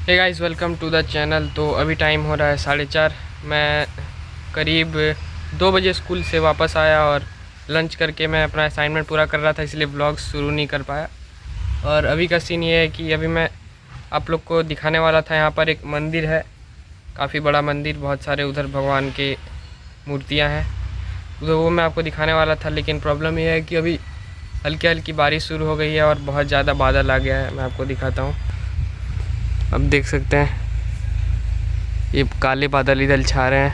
Hey guys, welcome to the channel. तो अभी time हो रहा है 4:30। मैं करीब 2 बजे स्कूल से वापस आया और लंच करके मैं अपना असाइनमेंट पूरा कर रहा था, इसलिए व्लॉग शुरू नहीं कर पाया। और अभी का सीन ये है कि अभी मैं आप लोग को दिखाने वाला था। यहाँ पर एक मंदिर है, काफ़ी बड़ा मंदिर, बहुत सारे उधर भगवान के मूर्तियाँ हैं, तो वो मैं आपको दिखाने वाला था। लेकिन प्रॉब्लम ये है कि अभी हल्की हल्की बारिश शुरू हो गई है और बहुत ज़्यादा बादल आ गया है। मैं आपको दिखाता हूँ, अब देख सकते हैं ये काले बादल इधर छा रहे हैं।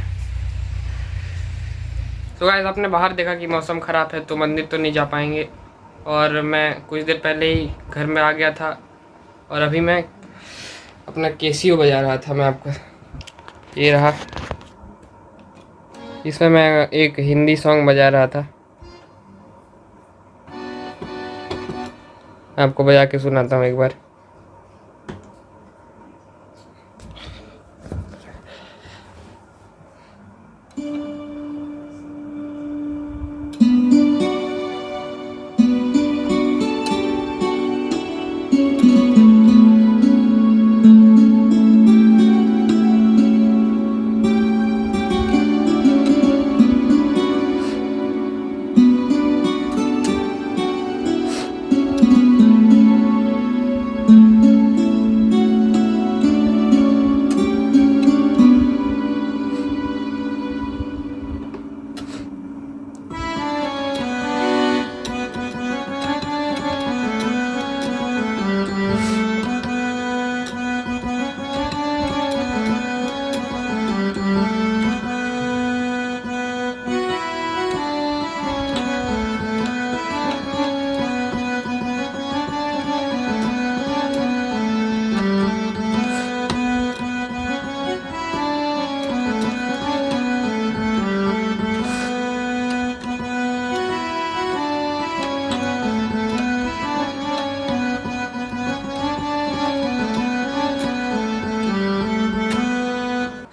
तो गाइस, आपने बाहर देखा कि मौसम ख़राब है तो मंदिर तो नहीं जा पाएंगे। और मैं कुछ देर पहले ही घर में आ गया था और अभी मैं अपना कैसियो बजा रहा था। मैं आपको ये रहा, इसमें मैं एक हिंदी सॉन्ग बजा रहा था, आपको बजा के सुनाता हूँ एक बार।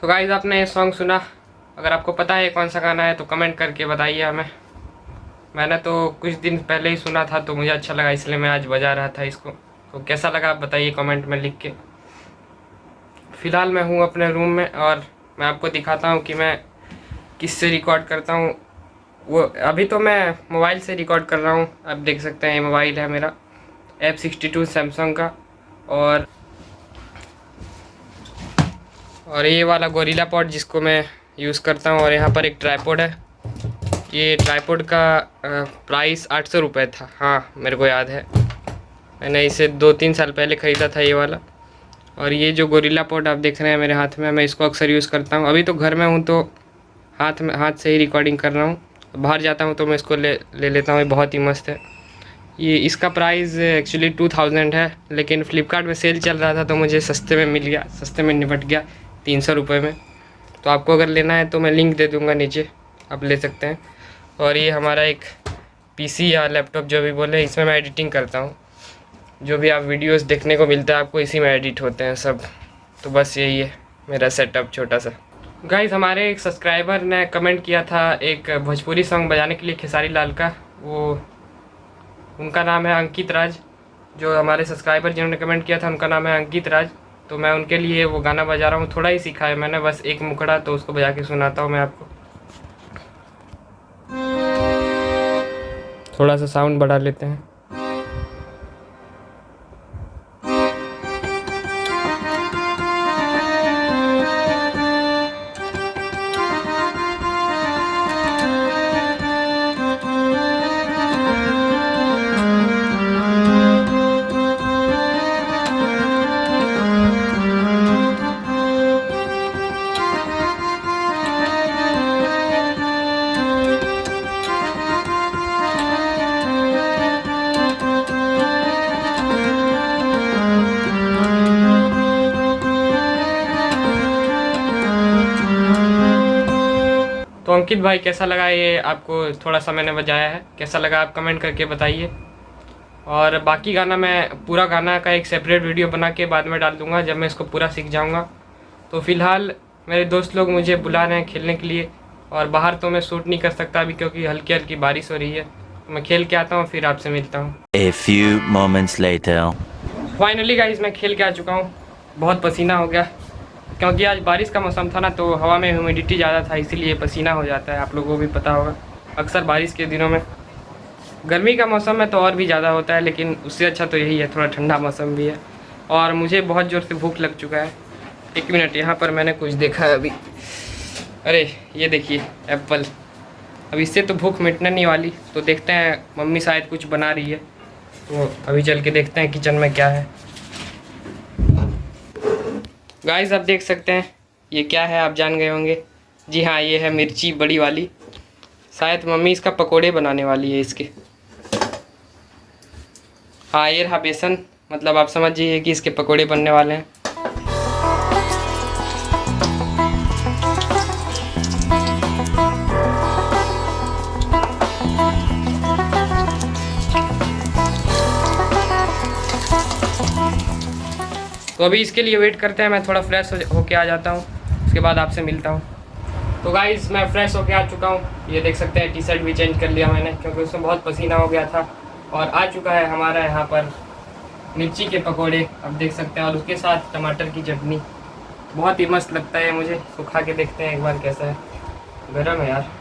तो गाइस, आपने ये सॉन्ग सुना, अगर आपको पता है कौन सा गाना है तो कमेंट करके बताइए हमें। मैंने तो कुछ दिन पहले ही सुना था तो मुझे अच्छा लगा, इसलिए मैं आज बजा रहा था इसको। तो कैसा लगा आप बताइए कमेंट में लिख के। फ़िलहाल मैं हूँ अपने रूम में और मैं आपको दिखाता हूँ कि मैं किससे रिकॉर्ड करता हूँ। वो अभी तो मैं मोबाइल से रिकॉर्ड कर रहा हूँ, आप देख सकते हैं ये मोबाइल है मेरा F62 सैमसंग का। और ये वाला गोरिल्ला पॉड जिसको मैं यूज़ करता हूँ। और यहाँ पर एक ट्राइपॉड है, ये ट्राइपॉड का प्राइस 800 रुपये था। हाँ, मेरे को याद है, मैंने इसे 2-3 साल पहले ख़रीदा था ये वाला। और ये जो गोरिल्ला पॉड आप देख रहे हैं मेरे हाथ में, मैं इसको अक्सर यूज़ करता हूँ। अभी तो घर में हूँ तो हाथ से ही रिकॉर्डिंग कर रहा हूँ, बाहर जाता हूँ तो मैं इसको ले लेता हूँ। ये बहुत ही मस्त है। ये इसका प्राइस एक्चुअली 2000 है, लेकिन फ़्लिपकार्ट में सेल चल रहा था तो मुझे सस्ते में मिल गया, सस्ते में निपट गया 300 रुपये में। तो आपको अगर लेना है तो मैं लिंक दे दूँगा नीचे, आप ले सकते हैं। और ये हमारा एक पीसी या लैपटॉप जो भी बोले, इसमें मैं एडिटिंग करता हूँ। जो भी आप वीडियोस देखने को मिलता है आपको, इसी में एडिट होते हैं सब। तो बस यही है मेरा सेटअप छोटा सा। गाइस, हमारे एक सब्सक्राइबर ने कमेंट किया था एक भोजपुरी सॉन्ग बजाने के लिए खेसारी लाल का। वो उनका नाम है अंकित राज। जो हमारे सब्सक्राइबर जिन्होंने कमेंट किया था उनका नाम है अंकित राज। तो मैं उनके लिए वो गाना बजा रहा हूँ, थोड़ा ही सीखा है मैंने, बस एक मुखड़ा, तो उसको बजा के सुनाता हूँ मैं आपको। थोड़ा सा साउंड बढ़ा लेते हैं। तो अंकित भाई, कैसा लगा ये आपको? थोड़ा सा मैंने बजाया है, कैसा लगा आप कमेंट करके बताइए। और बाकी गाना मैं पूरा गाना का एक सेपरेट वीडियो बना के बाद में डाल दूँगा जब मैं इसको पूरा सीख जाऊँगा। तो फ़िलहाल मेरे दोस्त लोग मुझे बुला रहे हैं खेलने के लिए, और बाहर तो मैं शूट नहीं कर सकता अभी क्योंकि हल्की हल्की बारिश हो रही है। तो मैं खेल के आता हूँ, फिर आपसे मिलता हूँ। A few moments later. Finally guys, मैं खेल के आ चुका हूँ। बहुत पसीना हो गया, क्योंकि आज बारिश का मौसम था ना, तो हवा में ह्यूमिडिटी ज़्यादा था, इसीलिए पसीना हो जाता है। आप लोगों को भी पता होगा, अक्सर बारिश के दिनों में, गर्मी का मौसम में तो और भी ज़्यादा होता है, लेकिन उससे अच्छा तो यही है, थोड़ा ठंडा मौसम भी है। और मुझे बहुत ज़ोर से भूख लग चुका है। 1 मिनट, यहाँ पर मैंने कुछ देखा है अभी। अरे ये देखिए एप्पल। अब इससे तो भूख मिटने नहीं वाली, तो देखते हैं, मम्मी शायद कुछ बना रही है, तो अभी चल के देखते हैं किचन में क्या है। गाइस आप देख सकते हैं ये क्या है, आप जान गए होंगे। जी हाँ, ये है मिर्ची बड़ी वाली। शायद मम्मी इसका पकोड़े बनाने वाली है इसके। हाँ ये रहा बेसन, मतलब आप समझ जाइए कि इसके पकोड़े बनने वाले हैं। तो अभी इसके लिए वेट करते हैं, मैं थोड़ा फ्रेश होके आ जाता हूँ, उसके बाद आपसे मिलता हूँ। तो गाइस मैं फ्रेश होके आ चुका हूँ, ये देख सकते हैं, टी शर्ट भी चेंज कर लिया मैंने, क्योंकि उसमें बहुत पसीना हो गया था। और आ चुका है हमारा यहाँ पर मिर्ची के पकोड़े, आप देख सकते हैं, और उसके साथ टमाटर की चटनी। बहुत ही मस्त लगता है मुझे, तो खा के देखते हैं एक बार कैसा है। गरम है यार।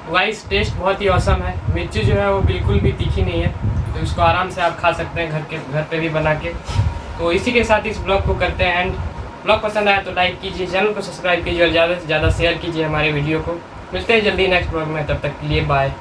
गाइस टेस्ट बहुत ही औसम है। मिर्ची जो है वो बिल्कुल भी तीखी नहीं है, तो इसको आराम से आप खा सकते हैं घर पे भी बना के। तो इसी के साथ इस ब्लॉग को करते हैं एंड। ब्लॉग पसंद आया तो लाइक कीजिए, चैनल को सब्सक्राइब कीजिए और ज़्यादा से ज़्यादा शेयर कीजिए हमारे वीडियो को। मिलते हैं जल्दी नेक्स्ट ब्लॉग में, तब तक के लिए बाय।